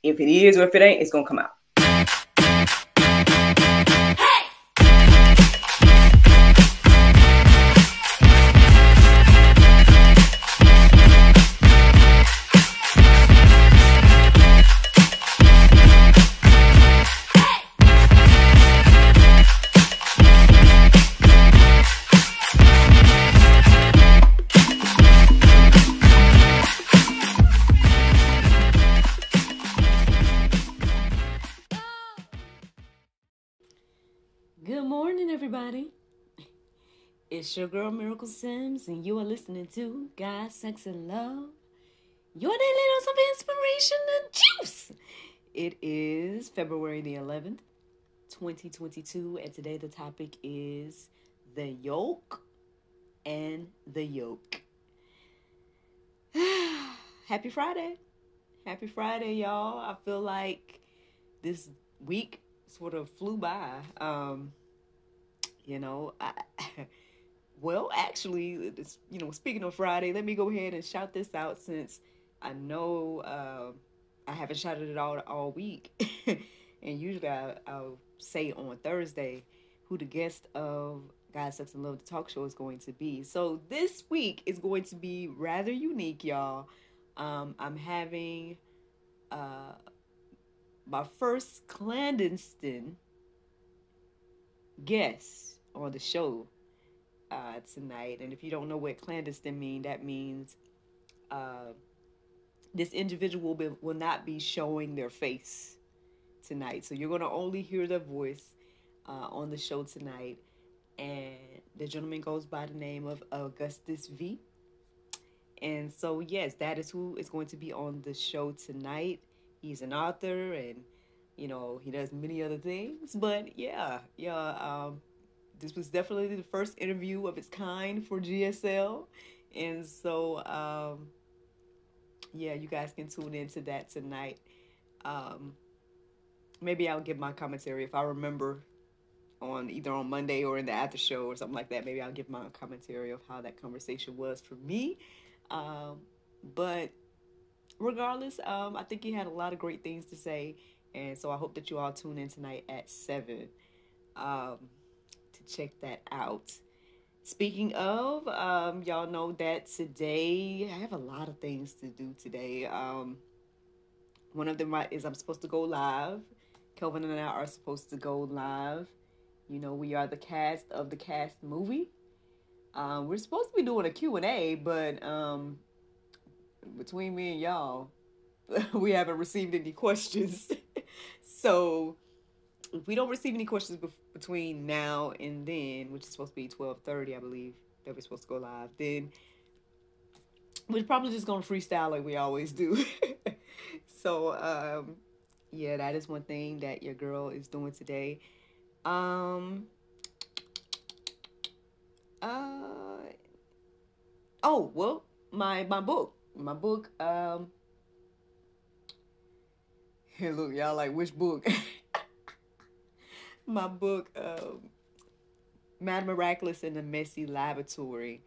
If it is or if it ain't, it's gonna come out. Good morning, everybody. It's your girl, Miracle Sims, and you are listening to God, Sex, and Love, your daily dose of inspiration and juice. It is February the 11th, 2022, and today the topic is the Yolk and the Yoke. Happy Friday. Happy Friday, y'all. I feel like this week sort of flew by. Well, actually, it's, speaking of Friday, let me go ahead and shout this out since I know I haven't shouted it all week. And usually I'll say on Thursday who the guest of God, Sex, and Love, the talk show is going to be. So this week is going to be rather unique, y'all. I'm having my first clandestine guest on the show tonight. And if you don't know what clandestine means, that means this individual will not be showing their face tonight. So you're going to only hear their voice on the show tonight. And the gentleman goes by the name of Augustus V. And so, yes, that is who is going to be on the show tonight. He's an author and, he does many other things. But, this was definitely the first interview of its kind for GSL. And so, you guys can tune into that tonight. Maybe I'll give my commentary if I remember either on Monday or in the after show or something like that. Maybe I'll give my commentary of how that conversation was for me. But regardless, I think he had a lot of great things to say. And so I hope that you all tune in tonight at 7 to check that out. Speaking of, y'all know that today, I have a lot of things to do today. One of them is I'm supposed to go live. Kelvin and I are supposed to go live. We are the cast of the Cast movie. We're supposed to be doing a Q&A, but between me and y'all, we haven't received any questions. So if we don't receive any questions between now and then, which is supposed to be 12:30, I believe, that we're supposed to go live, then we're probably just going to freestyle like we always do. So, that is one thing that your girl is doing today. My book, hey, look, y'all, like, which book? My book, Mad Miraculous in the Messy Laboratory.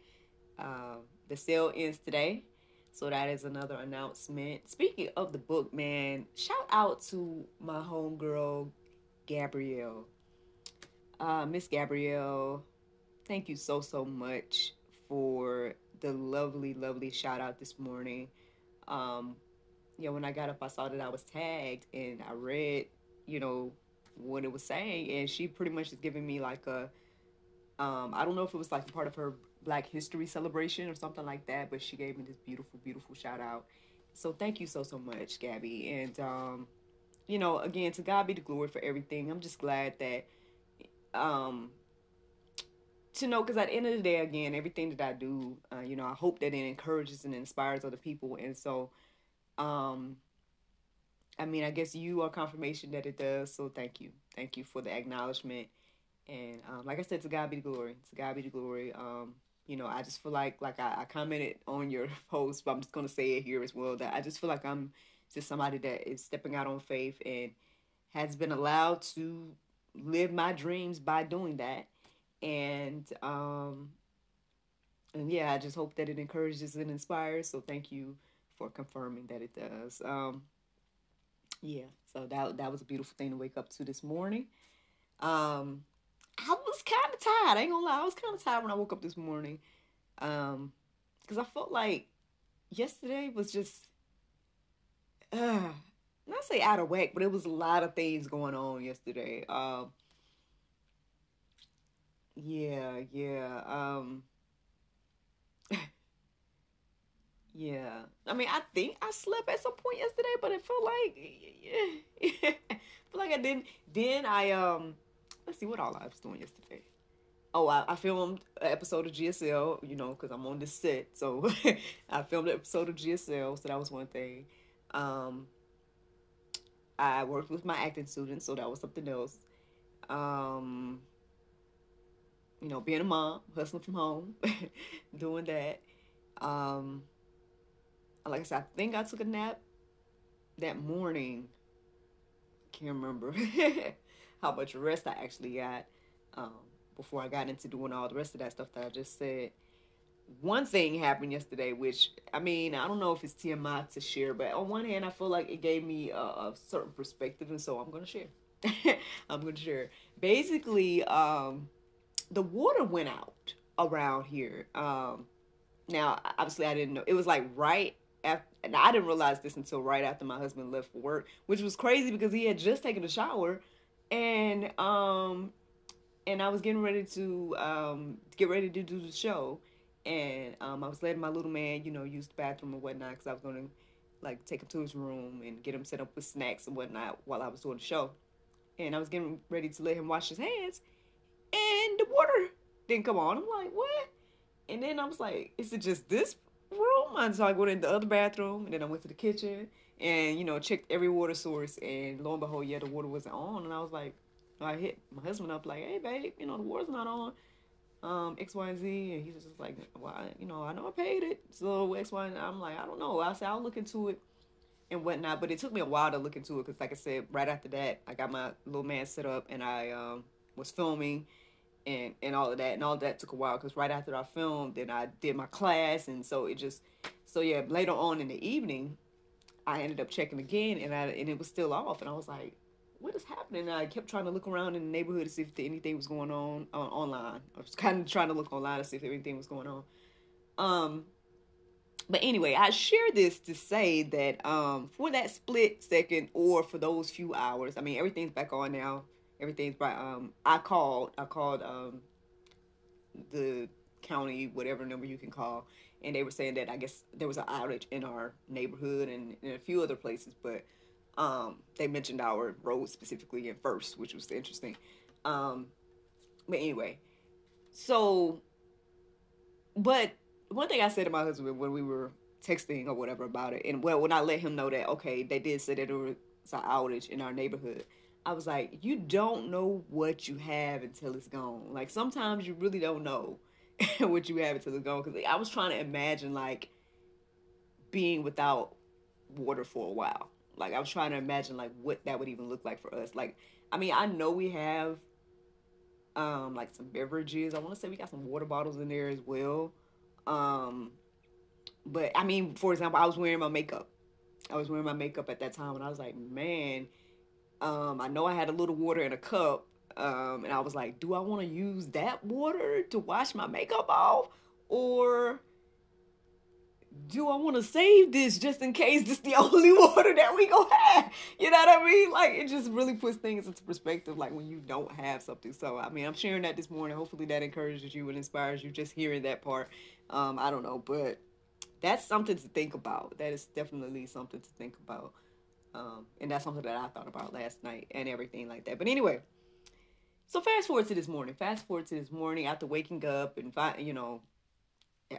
The sale ends today, so that is another announcement. Speaking of the book, man, shout out to my homegirl, Gabrielle. Miss Gabrielle, thank you so much for the lovely, lovely shout out this morning. When I got up, I saw that I was tagged, and I read, what it was saying, and she pretty much is giving me like a, I don't know if it was like part of her Black History celebration or something like that, but she gave me this beautiful, beautiful shout out. So thank you so much, Gabby. And, again, to God be the glory for everything. I'm just glad that, because at the end of the day, again, everything that I do, I hope that it encourages and inspires other people. And so, I guess you are confirmation that it does. So thank you. Thank you for the acknowledgement. And like I said, to God be the glory. To God be the glory. I just feel like I commented on your post, but I'm just going to say it here as well, that I just feel like I'm just somebody that is stepping out on faith and has been allowed to live my dreams by doing that. And I just hope that it encourages and inspires. So thank you for confirming that it does. Yeah, so that was a beautiful thing to wake up to this morning. Um, I was kind of tired. I ain't gonna lie, I was kind of tired when I woke up this morning. Because I felt like yesterday was just, not say out of whack, but it was a lot of things going on yesterday. Yeah, yeah. Yeah. I mean, I think I slept at some point yesterday, but it felt like, yeah, feel like I didn't. Then let's see what all I was doing yesterday. Oh, I filmed an episode of GSL, because I'm on this set. So I filmed an episode of GSL, so that was one thing. Um, I worked with my acting students, so that was something else. Um, being a mom, hustling from home, doing that. Um, like I said, I think I took a nap that morning. Can't remember how much rest I actually got um, before I got into doing all the rest of that stuff that I just said. One thing happened yesterday, which, I mean, I don't know if it's TMI to share, but on one hand, I feel like it gave me a certain perspective, and so I'm going to share. I'm going to share. Basically, the water went out around here. Now, obviously, I didn't know. It was like right after, and I didn't realize this until right after my husband left for work, which was crazy because he had just taken a shower, and I was getting ready to get ready to do the show, and I was letting my little man, use the bathroom and whatnot because I was going to like take him to his room and get him set up with snacks and whatnot while I was doing the show, and I was getting ready to let him wash his hands, and the water didn't come on. I'm like, what? And then I was like, is it just this room? And so I went in the other bathroom, and then I went to the kitchen and, checked every water source. And lo and behold, yeah, the water wasn't on. And I was like, I hit my husband up like, hey, babe, the water's not on. X, Y, and Z. And he's just like, well, I know I paid it. So X, Y, and I'm like, I don't know. I said, I'll look into it and whatnot. But it took me a while to look into it because, like I said, right after that, I got my little man set up and I was filming and all of that, and all of that took a while because right after I filmed, then I did my class, and so yeah. Later on in the evening, I ended up checking again, and it was still off, and I was like, "What is happening?" And I kept trying to look around in the neighborhood to see if anything was going on online. I was kind of trying to look online to see if anything was going on. But anyway, I share this to say that for that split second or for those few hours, I mean, everything's back on now. Everything's by I called the county, whatever number you can call, and they were saying that I guess there was an outage in our neighborhood and in a few other places, but they mentioned our road specifically in first, which was interesting. But anyway, so but one thing I said to my husband when we were texting or whatever about it, and well, when I let him know that okay, they did say that there was an outage in our neighborhood, I was like, you don't know what you have until it's gone. Like sometimes you really don't know what you have until it's gone. Because I was trying to imagine like being without water for a while. Like I was trying to imagine like what that would even look like for us. Like I mean, I know we have like some beverages. I want to say we got some water bottles in there as well. Um, but I mean, for example, I was wearing my makeup. I was wearing my makeup at that time, and I was like, man, I know I had a little water in a cup, and I was like, do I want to use that water to wash my makeup off, or do I want to save this just in case this the only water that we gonna have? You know what I mean? Like it just really puts things into perspective. Like when you don't have something. So I mean, I'm sharing that this morning. Hopefully that encourages you and inspires you. Just hearing that part. I don't know, but that's something to think about. That is definitely something to think about. And that's something that I thought about last night and everything like that. But anyway, so fast forward to this morning. Fast forward to this morning after waking up and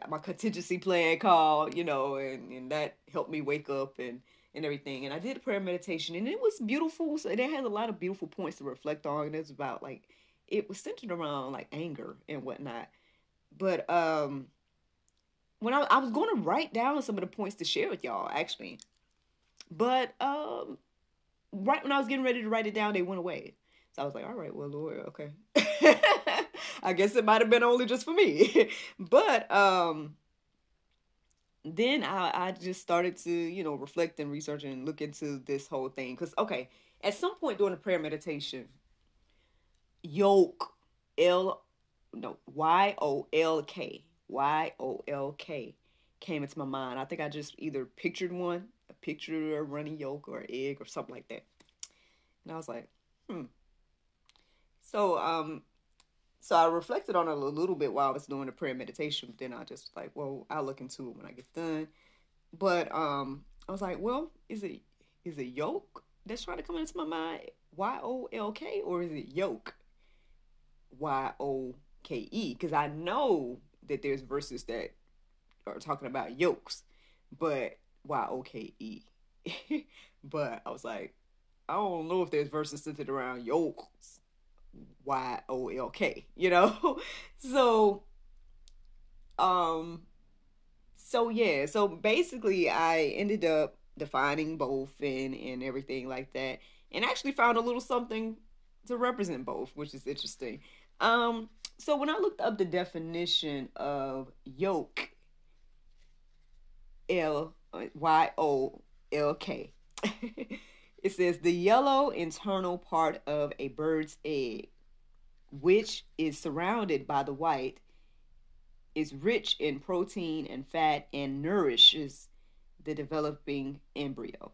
my contingency plan called, and that helped me wake up and everything. And I did a prayer meditation and it was beautiful. So it had a lot of beautiful points to reflect on. And it was about like, it was centered around like anger and whatnot. But when I was going to write down some of the points to share with y'all actually. But right when I was getting ready to write it down, they went away. So I was like, all right, well, Lord, okay. I guess it might have been only just for me. But then I just started to, reflect and research and look into this whole thing. Because, okay, at some point during the prayer meditation, Yolk, L, no, Yolk came into my mind. I think I just either pictured one, a picture of a running yolk or an egg or something like that. And I was like, hmm. So, so I reflected on it a little bit while I was doing the prayer meditation. But then I just like, well, I'll look into it when I get done. But I was like, well, is it yolk that's trying to come into my mind? Yolk, or is it yolk? Yoke? Because I know that there's verses that are talking about yolks, but yoke. But I was like, I don't know if there's verses centered around yolks. Yolk. So um yeah, so basically I ended up defining both and everything like that, and actually found a little something to represent both, which is interesting. So when I looked up the definition of yolk, Yolk, it says the yellow internal part of a bird's egg, which is surrounded by the white, is rich in protein and fat and nourishes the developing embryo.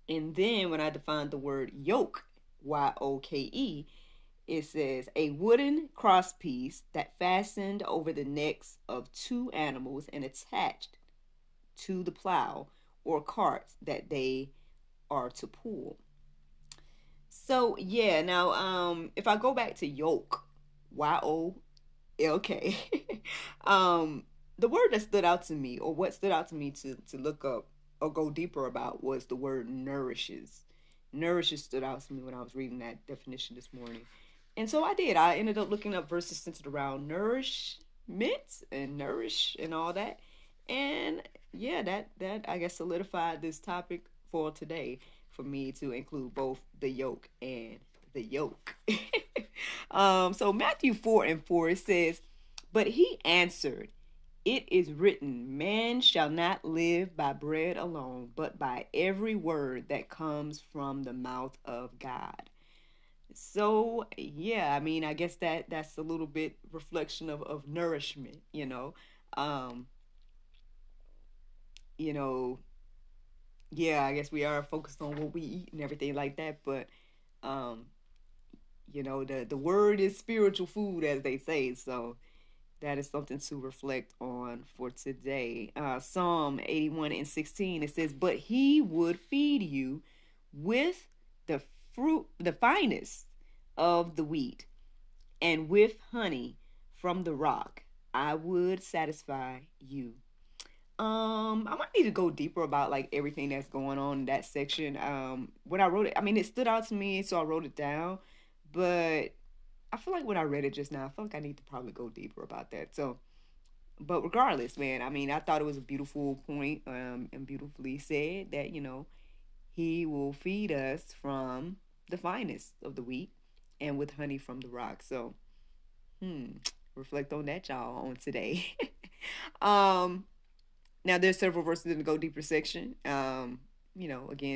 And then when I defined the word yolk, Yoke, it says a wooden crosspiece that fastened over the necks of two animals and attached to the plow or cart that they are to pull. So yeah, now if I go back to yolk, Yolk, the word that stood out to me, or what stood out to me to look up or go deeper about, was the word nourishes. Nourishes stood out to me when I was reading that definition this morning. And so I did. I ended up looking up verses centered around nourishment and nourish and all that. And yeah, that I guess solidified this topic for today for me to include both the yolk and the yoke. So Matthew 4:4, it says, but he answered, it is written, man shall not live by bread alone, but by every word that comes from the mouth of God. So yeah, I mean, I guess that's a little bit reflection of nourishment, um you know yeah, I guess we are focused on what we eat and everything like that, but um the word is spiritual food, as they say. So that is something to reflect on for today. Psalm 81:16, it says, but he would feed you with the fruit, the finest of the wheat, and with honey from the rock I would satisfy you. I might need to go deeper about like everything that's going on in that section. When I wrote it, I mean, it stood out to me, so I wrote it down. But I feel like when I read it just now, I feel like I need to probably go deeper about that. So, but regardless, man, I mean, I thought it was a beautiful point, and beautifully said that he will feed us from the finest of the wheat and with honey from the rock. So, reflect on that, y'all, on today. um, Now there's several verses in the go deeper section. Again,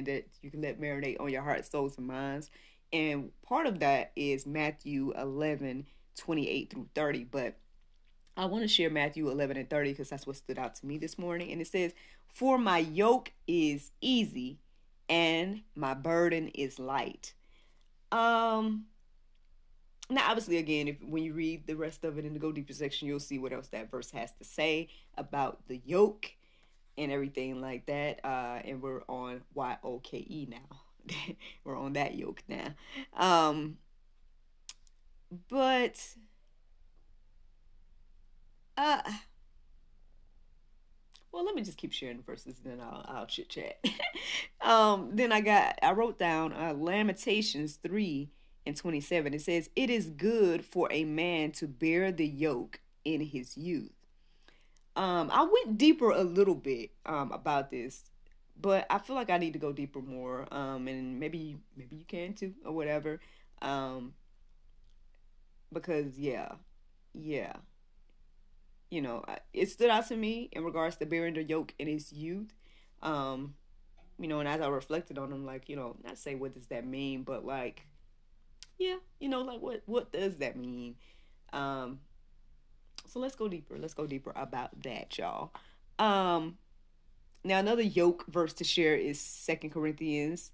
that you can let marinate on your heart, souls, and minds. And part of that is Matthew 11:28 through 30. But I want to share Matthew 11:30 because that's what stood out to me this morning. And it says, for my yoke is easy and my burden is light. Now, obviously, again, when you read the rest of it in the go deeper section, you'll see what else that verse has to say about the yoke and everything like that. And we're on Yoke now. We're on that yoke now. But uh well, let me just keep sharing the verses, and then I'll chit chat. Then I wrote down Lamentations 3:27. It says, it is good for a man to bear the yoke in his youth. I went deeper a little bit about this, but I feel like I need to go deeper more. And maybe you can too, or whatever. Because yeah. it stood out to me in regards to bearing the yoke in his youth. Um, and as I reflected on them, like, not say what does that mean, but like, yeah, like what does that mean? Um, so let's go deeper. Let's go deeper about that, y'all. Um, Now another yoke verse to share is 2 Corinthians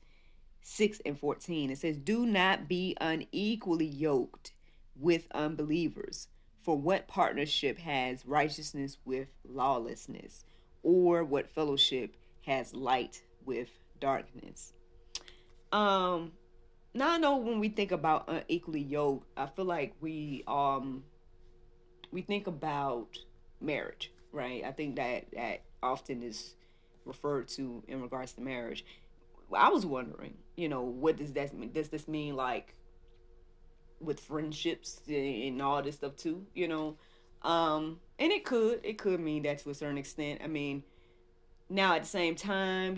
6:14. It says, "Do not be unequally yoked with unbelievers. For what partnership has righteousness with lawlessness? Or what fellowship has light with darkness?" Now I know when we think about unequally yoked, I feel like we think about marriage, right? I think that often is referred to in regards to marriage. I was wondering, what does that mean? Does this mean like with friendships and all this stuff too? And it could mean that to a certain extent. I mean, now at the same time,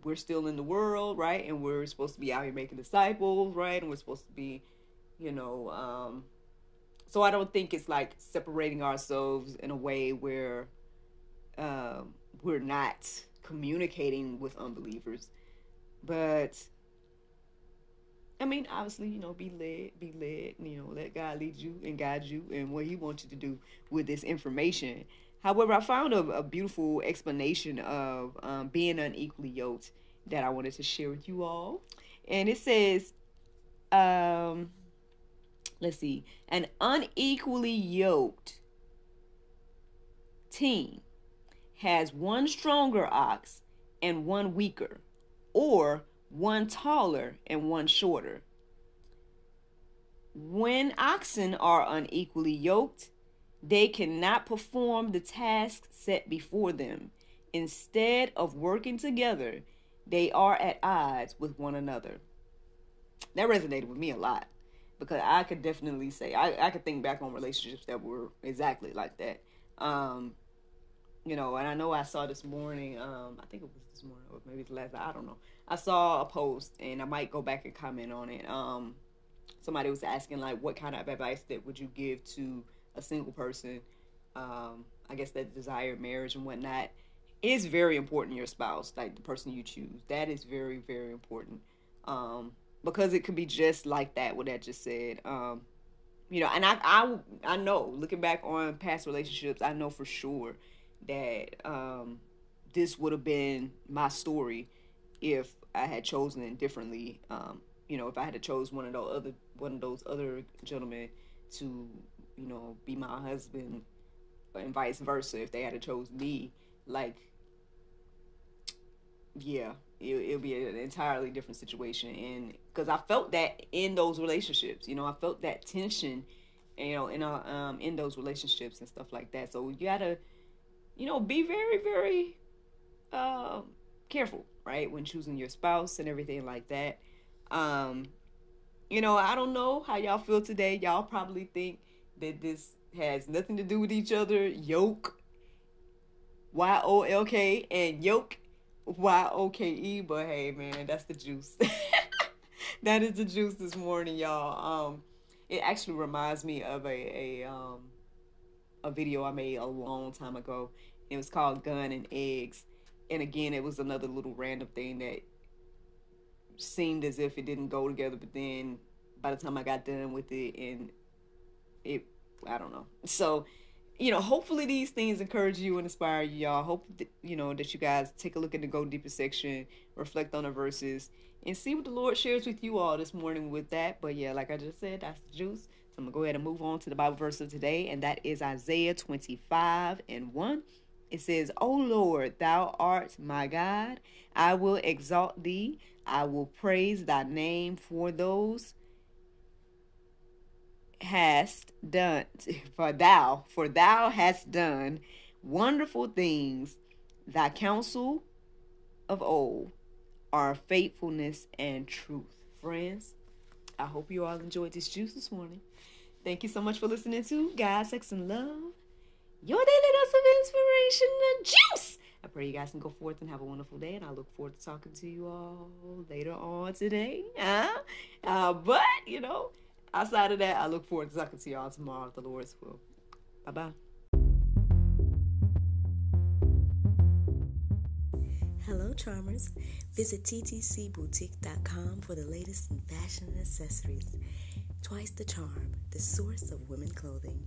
we're still in the world, right? And we're supposed to be out here making disciples, right? And we're supposed to be, you know, so I don't think it's like separating ourselves in a way where we're not communicating with unbelievers. But I mean, obviously, be led, let God lead you and guide you and what He wants you to do with this information. However, I found a beautiful explanation of being unequally yoked that I wanted to share with you all. And it says, um, let's see, an unequally yoked team has one stronger ox and one weaker, or one taller and one shorter. When oxen are unequally yoked, they cannot perform the tasks set before them. Instead of working together, they are at odds with one another. That resonated with me a lot because I could definitely say, I could think back on relationships that were exactly like that. And I know I saw this morning, I think it was this morning or maybe it's last night, I don't know. I saw a post and I might go back and comment on it. Somebody was asking like, what kind of advice that would you give to a single person, I guess that desired marriage and whatnot. It's very important, your spouse, like the person you choose. That is very, very important. Because it could be just like that, what that just said. And I know, looking back on past relationships, I know for sure that this would have been my story if I had chosen it differently. If I had to chose one of those other gentlemen to, be my husband, and vice versa. If they had to chose me, like, yeah, it'll be an entirely different situation. And because I felt that in those relationships, I felt that tension, in those relationships and stuff like that. So you gotta, be very, very careful, right, when choosing your spouse and everything like that. I don't know how y'all feel today. Y'all probably think that this has nothing to do with each other. Yoke, YOLK, and yoke, YOKE. But hey, man, that's the juice. That is the juice this morning, y'all. It actually reminds me of a video I made a long time ago. It was called Gun and Eggs. And again, it was another little random thing that seemed as if it didn't go together, but then by the time I got done with it, and I don't know. So, hopefully these things encourage you and inspire you, y'all. Hope that, that you guys take a look at the Go Deeper section, reflect on the verses, and see what the Lord shares with you all this morning with that. But yeah, like I just said, that's the juice. So I'm going to go ahead and move on to the Bible verse of today, and that is Isaiah 25:1. It says, "O Lord, thou art my God. I will exalt thee. I will praise thy name, for thou hast done wonderful things. Thy counsel of old are faithfulness and truth." Friends, I hope you all enjoyed this juice this morning. Thank you so much for listening to God, Sex, and Love, your daily dose of inspiration and juice. I pray you guys can go forth and have a wonderful day, and I look forward to talking to you all later on today. But, outside of that, I look forward to talking to y'all tomorrow if the Lord's will. Bye-bye. Hello, charmers. Visit ttcboutique.com for the latest in fashion and accessories. Twice the charm, the source of women clothing.